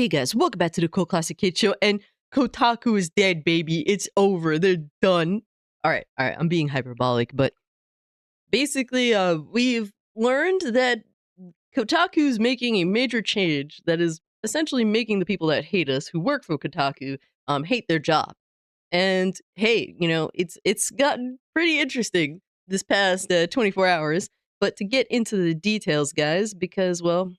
Hey guys, welcome back to the Cult Classic Kid Show. And Kotaku is dead, baby. It's over. They're done. All right. I'm being hyperbolic, but basically, we've learned that Kotaku's making a major change that is essentially making the people that hate us, who work for Kotaku, hate their job. And hey, it's gotten pretty interesting this past 24 hours. But to get into the details, guys, because well,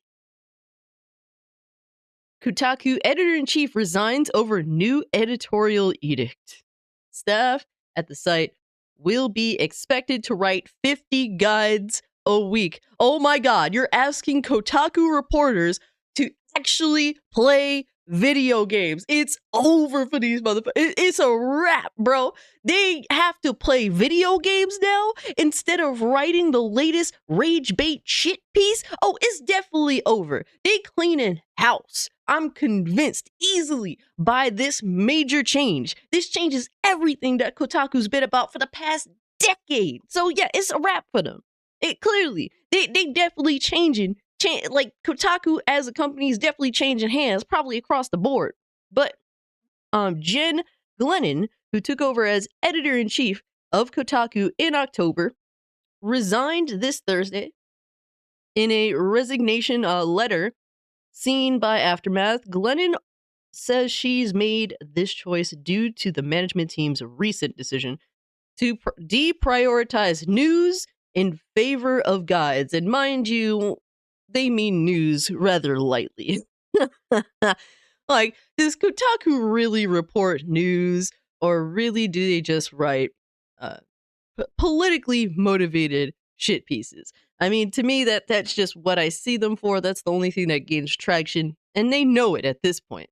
Kotaku editor-in-chief resigns over new editorial edict. Staff at the site will be expected to write 50 guides a week. Oh my god, you're asking Kotaku reporters to actually play video games. It's over for these motherfuckers. It's a wrap, bro. They have to play video games now instead of writing the latest rage bait shit piece. Oh, it's definitely over. They cleaning house. I'm convinced easily by this major change. This changes everything that Kotaku's been about for the past decade. So yeah, it's a wrap for them. It clearly, they definitely changing. Like Kotaku as a company is definitely changing hands, probably across the board. But Jen Glennon, who took over as editor-in-chief of Kotaku in October, resigned this Thursday in a resignation letter seen by Aftermath. Glennon says she's made this choice due to the management team's recent decision to deprioritize news in favor of guides. And mind you, they mean news rather lightly. Like, does Kotaku really report news, or really do they just write politically motivated shit pieces? I mean, to me, that's just what I see them for. That's the only thing that gains traction, and they know it at this point.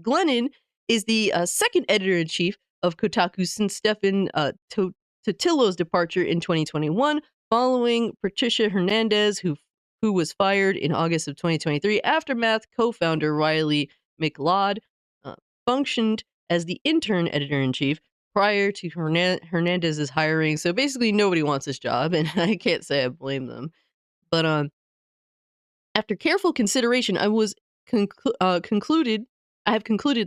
Glennon is the second editor-in-chief of Kotaku since Stefan Totillo's departure in 2021, following Patricia Hernandez, who was fired in August of 2023. Aftermath co-founder Riley McLeod functioned as the intern editor-in-chief prior to Hernandez's hiring. So basically, nobody wants this job, and I can't say I blame them. But after careful consideration, I have concluded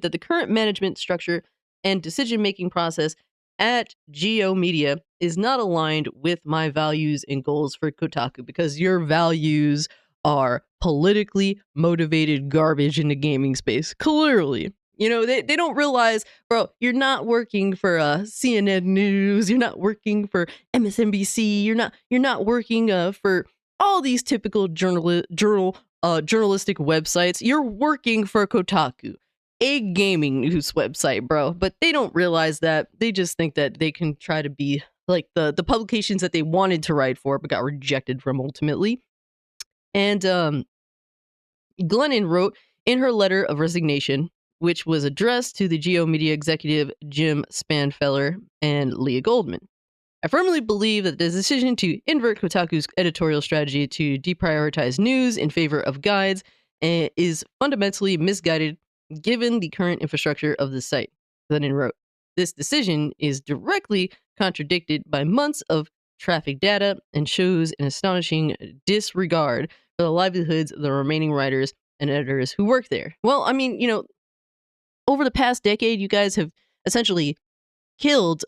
that the current management structure and decision-making process at Geo Media is not aligned with my values and goals for Kotaku, because your values are politically motivated garbage in the gaming space. Clearly. They don't realize, bro, you're not working for CNN News, you're not working for MSNBC, you're not working for all these typical journalistic websites. You're working for Kotaku, a gaming news website, bro. But they don't realize that. They just think that they can try to be like the publications that they wanted to write for but got rejected from ultimately. And Glennon wrote in her letter of resignation, which was addressed to the Geo Media executive Jim Spanfeller and Leah Goldman. I firmly believe that the decision to invert Kotaku's editorial strategy to deprioritize news in favor of guides is fundamentally misguided given the current infrastructure of the site. Glennon wrote, "This decision is directly contradicted by months of traffic data and shows an astonishing disregard for the livelihoods of the remaining writers and editors who work there." Well, I mean, over the past decade, you guys have essentially killed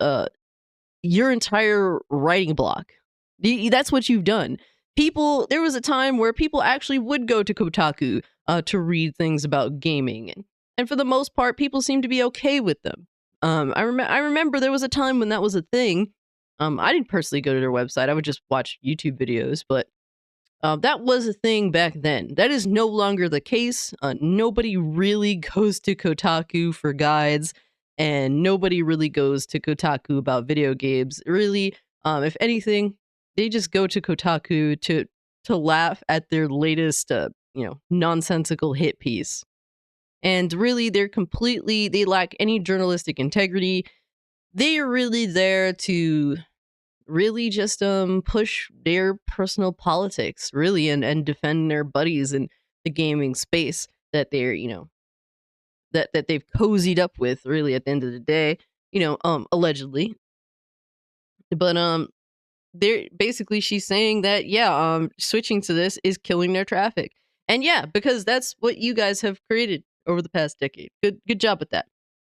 your entire writing block. That's what you've done. There was a time where people actually would go to Kotaku to read things about gaming. And for the most part, people seem to be okay with them. I remember there was a time when that was a thing. I didn't personally go to their website. I would just watch YouTube videos, but that was a thing back then. That is no longer the case. Nobody really goes to Kotaku for guides, and nobody really goes to Kotaku about video games. Really, if anything, they just go to Kotaku to laugh at their latest, nonsensical hit piece. And really, they lack any journalistic integrity. They are really there to really just push their personal politics, really, and defend their buddies in the gaming space that they're, that they've cozied up with, really, at the end of the day, allegedly. But they're basically, she's saying that, yeah, switching to this is killing their traffic. And yeah, because that's what you guys have created over the past decade. Good job with that.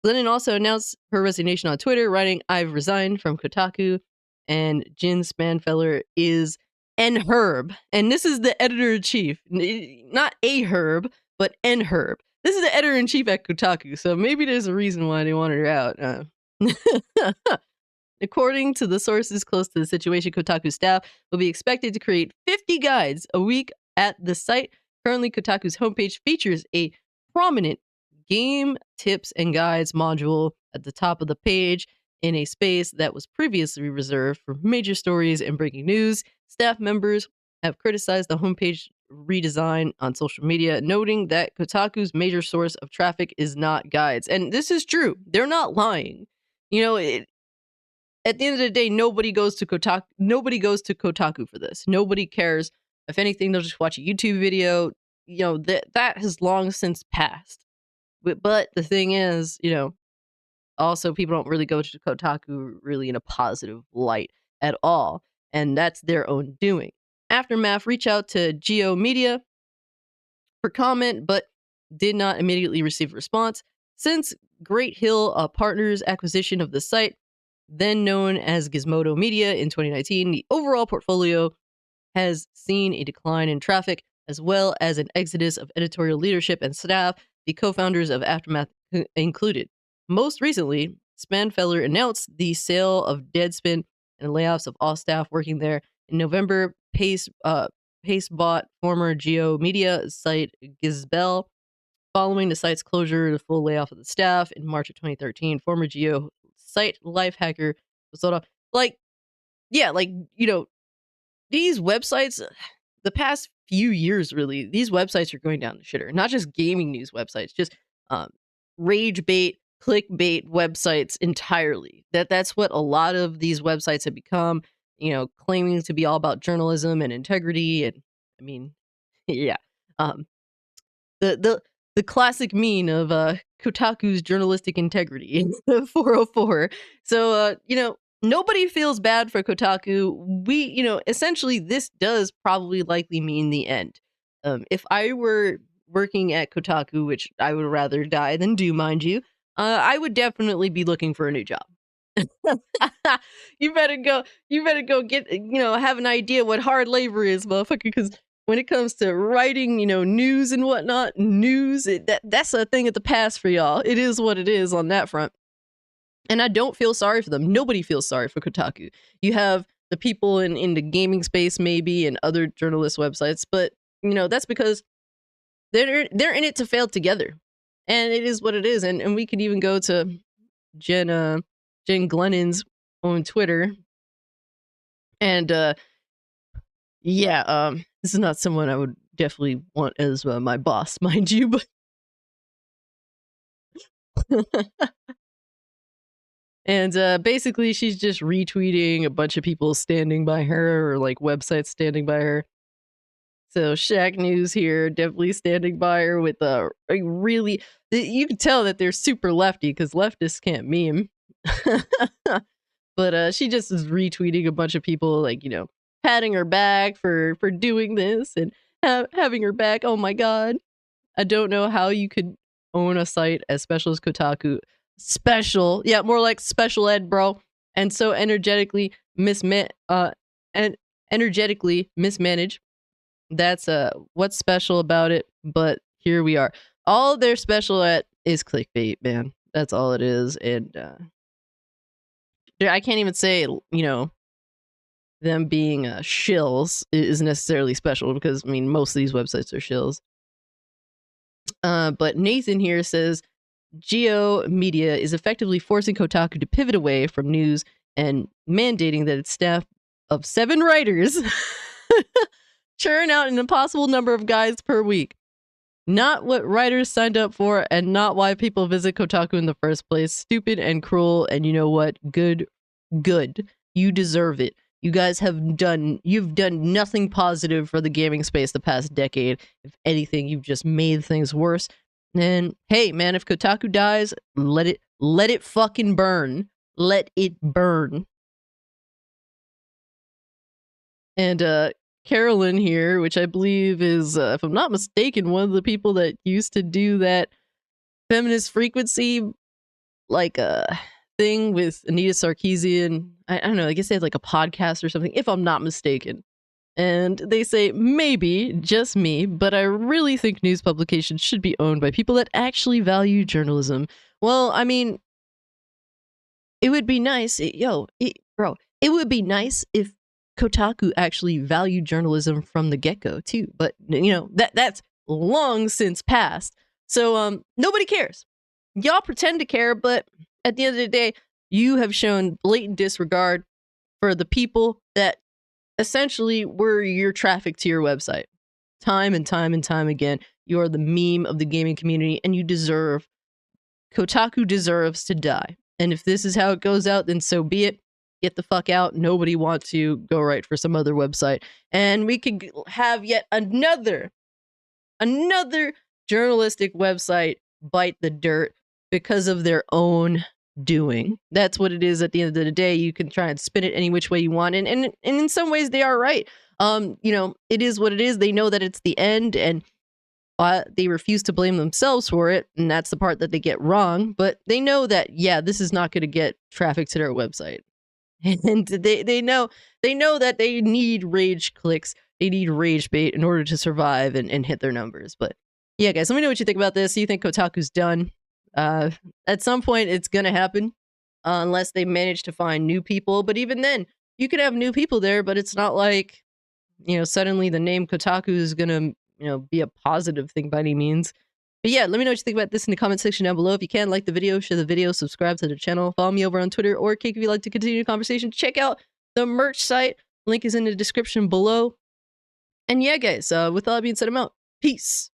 Glennon also announced her resignation on Twitter, writing, "I've resigned from Kotaku, and Jen Spanfeller is N Herb." And this is the editor-in-chief. Not a Herb, but N Herb. This is the editor-in-chief at Kotaku, so maybe there's a reason why they wanted her out. According to the sources close to the situation, Kotaku staff will be expected to create 50 guides a week at the site. Currently, Kotaku's homepage features a prominent game tips and guides module at the top of the page in a space that was previously reserved for major stories and breaking news. Staff members have criticized the homepage redesign on social media, noting that Kotaku's major source of traffic is not guides. And this is true. They're not lying. At the end of the day, nobody goes to Kotaku. Nobody goes to Kotaku for this. Nobody cares. If anything, they'll just watch a YouTube video. That has long since passed. But the thing is, also people don't really go to Kotaku really in a positive light at all, and that's their own doing. Aftermath reached out to Geo Media for comment, but did not immediately receive a response. Since Great Hill Partners' acquisition of the site, then known as Gizmodo Media, in 2019, the overall portfolio has seen a decline in traffic, as well as an exodus of editorial leadership and staff, the co-founders of Aftermath included. Most recently, Spanfeller announced the sale of Deadspin and layoffs of all staff working there. In November, Pace bought former Geo Media site Gizbel. Following the site's closure, the full layoff of the staff in March of 2013, former Geo site Lifehacker was sold off. These websites, the past few years, really, these websites are going down the shitter. Not just gaming news websites, just rage bait, clickbait websites entirely. That's what a lot of these websites have become. Claiming to be all about journalism and integrity, and I mean, yeah. The classic mean of Kotaku's journalistic integrity, 404. So nobody feels bad for Kotaku. Essentially this does probably likely mean the end. If I were working at Kotaku, which I would rather die than do, mind you, I would definitely be looking for a new job. You better go get, have an idea what hard labor is, motherfucker, because when it comes to writing, news and whatnot, that's a thing of the past for y'all. It is what it is on that front. And I don't feel sorry for them. Nobody feels sorry for Kotaku. You have the people in the gaming space, maybe, and other journalist websites, but that's because they're in it to fail together. And it is what it is. And we could even go to Jen Glennon's on Twitter. And this is not someone I would definitely want as my boss, mind you, but and basically she's just retweeting a bunch of people standing by her, or like websites standing by her. So Shaq News here definitely standing by her with really, you can tell that they're super lefty because leftists can't meme. But she just is retweeting a bunch of people, like, patting her back for doing this and having her back. Oh my god. I don't know how you could own a site as special as Kotaku. Special. Yeah, more like special ed, bro. And so energetically mismanaged. That's what's special about it, but here we are. All they're special at is clickbait, man. That's all it is. And I can't even say, them being shills is necessarily special, because most of these websites are shills. But Nathan here says Geo Media is effectively forcing Kotaku to pivot away from news and mandating that its staff of 7 writers churn out an impossible number of guides per week. Not what writers signed up for, and not why people visit Kotaku in the first place. Stupid and cruel, and you know what? Good. You deserve it. You guys you've done nothing positive for the gaming space the past decade. If anything, you've just made things worse. And hey, man, if Kotaku dies, let it fucking burn. Let it burn. And Carolyn here, which I believe is, if I'm not mistaken, one of the people that used to do that feminist frequency, like a thing with Anita Sarkeesian. I don't know. I guess they had like a podcast or something, if I'm not mistaken. And they say, maybe, just me, but I really think news publications should be owned by people that actually value journalism. Well, I mean, it would be nice, bro, it would be nice if Kotaku actually valued journalism from the get-go too. But that's long since passed. So nobody cares. Y'all pretend to care, but at the end of the day, you have shown blatant disregard for the people that essentially were your traffic to your website. Time and time and time again, you are the meme of the gaming community, and Kotaku deserves to die. And if this is how it goes out, then so be it. Get the fuck out. Nobody wants to go write for some other website. And we could have yet another journalistic website bite the dirt because of their own doing. That's what it is at the end of the day. You can try and spin it any which way you want. And in some ways they are right. It is what it is. They know that it's the end, and they refuse to blame themselves for it, and that's the part that they get wrong. But they know that, yeah, this is not going to get traffic to their website, and they know that they need rage clicks, they need rage bait in order to survive and hit their numbers. But yeah, guys, let me know what you think about this. Do you think Kotaku's done? At some point, it's going to happen, unless they manage to find new people. But even then, you could have new people there, but it's not like suddenly the name Kotaku is going to be a positive thing by any means. But yeah, let me know what you think about this in the comment section down below. If you can, like the video, share the video, subscribe to the channel, follow me over on Twitter or Kik if you'd like to continue the conversation. Check out the merch site. Link is in the description below. And yeah, guys, with all that being said, I'm out. Peace.